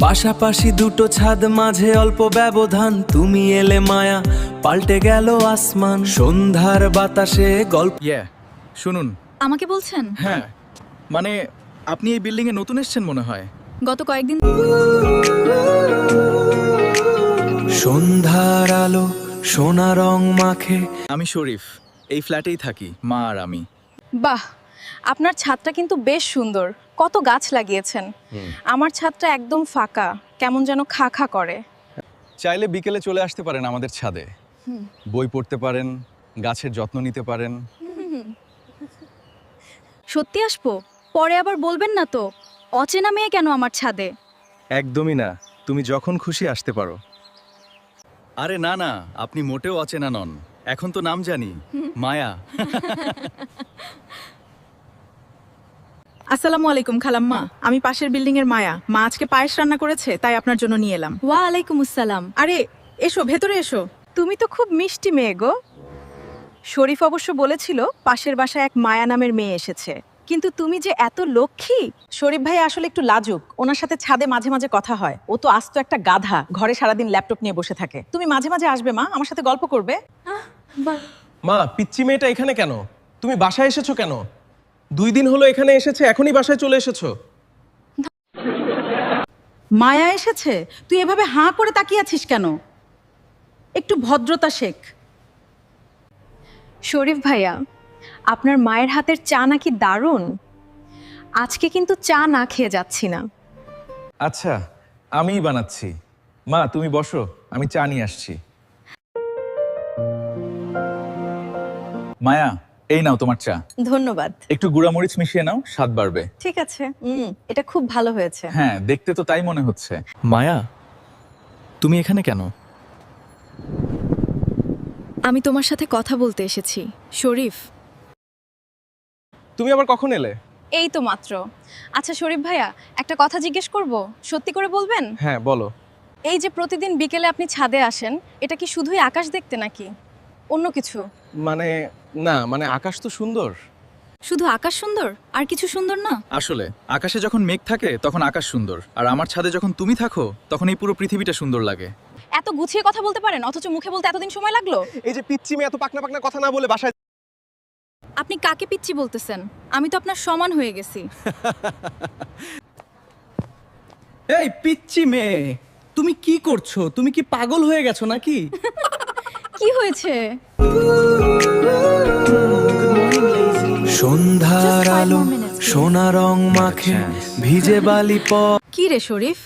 পাশাপাশি দুটো ছাদ, মাঝে অল্প ব্যবধান। তুমি এলে মায়া, পাল্টে গেল আসমান। সন্ধ্যার বাতাসে গল্প। শুনুন। আমাকে বলছেন? হ্যাঁ, মানে আপনি এই বিল্ডিং এ নতুন এসেছেন মনে হয়। গত কয়েকদিন। সন্ধ্যার আলো সোনা রং মাখে। আমি শরীফ, এই ফ্ল্যাটেই থাকি, মা আর আমি। বাহ, আপনার ছাদটা কিন্তু বেশ সুন্দর। কত গাছ লাগিয়েছেন। আমার ছাদটা একদম ফাঁকা, কেমন যেন খা খা করে। চাইলে বিকেলে চলে আসতে পারেন আমাদের ছাদে, বই পড়তে পারেন, গাছের যত্ন নিতে পারেন। সত্যি আসবো? পরে আবার বলবেন না তো অচেনা মেয়ে কেন আমার ছাদে? একদমই না, তুমি যখন খুশি আসতে পারো। আরে না না, আপনি মোটেও অচেনা নন, এখন তো নাম জানি, মায়া। আসসালামু আলাইকুম খালাম্মা, আমি পাশের বিল্ডিং এর মায়া। মা আজকে পায়েস রান্না করেছে, তাই আপনার জন্য নিয়ে এলাম। ওয়ালাইকুম আসসালাম। আরে এসো, ভেতরে এসো। তুমি তো খুব মিষ্টি মেয়ে গো। শরীফ অবশ্য বলেছিল পাশের বাসায় এক মায়া নামের মেয়ে এসেছে, কিন্তু তুমি যে এত লক্ষ্মী। শরীফ ভাই আসলে একটু লাজুক, ওনার সাথে ছাদে মাঝে মাঝে কথা হয়। ও তো আস্ত একটা গাধা, ঘরে সারাদিন ল্যাপটপ নিয়ে বসে থাকে। তুমি মাঝে মাঝে আসবে মা, আমার সাথে গল্প করবে। মা, পিচ্চি মেয়েটা এখানে কেন? তুমি বাসায় এসেছো কেন? 2 দিন হলো এখানে এসেছে, এখনই বাসায় চলে এসেছো? মায়া এসেছে? তুই এভাবে হাঁ করে তাকিয়ে আছিস কেন? একটু ভদ্রতা শেখ। শরীফ ভাইয়া, আপনার মায়ের হাতের চা নাকি দারুণ। আজকে কিন্তু চা না খেয়ে যাচ্ছি না। আচ্ছা, আমিই বানাচ্ছি। মা তুমি বসো, আমি চা নিয়ে আসছি। মায়া, এই নাও তোমার চা। ধন্যবাদ। একটু গুঁড়ামরিচ মিশিয়ে নাও, স্বাদ বাড়বে। ঠিক আছে, এটা খুব ভালো হয়েছে। হ্যাঁ, দেখতে তো তাই মনে হচ্ছে। মায়া, তুমি এখানে কেন? আমি তোমার সাথে কথা বলতে এসেছি শরীফ। তুমি আবার কখন এলে? এই তো মাত্র। আচ্ছা শরীফ ভাইয়া, একটা কথা জিজ্ঞেস করব, সত্যি করে বলবেন? হ্যাঁ বলো। এই যে প্রতিদিন বিকেলে আপনি ছাদে আসেন, এটা কি শুধুই আকাশ দেখতে নাকি অন্য কিছু? মানে না, মানে আকাশ তো সুন্দর। শুধু আকাশ সুন্দর, আর কিছু সুন্দর না? আসলে আকাশে যখন মেঘ থাকে তখন আকাশ সুন্দর, আর আমার ছাদে যখন তুমি থাকো তখন এই পুরো পৃথিবীটা সুন্দর লাগে। এত গুছিয়ে কথা বলতে পারেন, অথচ মুখে বলতে এতদিন সময় লাগলো। এই যে পিচ্চি মেয়ে এত পাকনা পাকনা কথা না বলে বাসায়। আপনি কাকে পিচ্ছি বলতেছেন? আমি তো আপনার সমান হয়ে গেছি। এই পিচ্চি মেয়ে, তুমি কি করছো? তুমি কি পাগল হয়ে গেছো নাকি? কি হয়েছে? সন্ধ্যার Just 5 আলো more minutes, please. সোনা রং মাখে, ভিজে বালি কি রে শরীফ,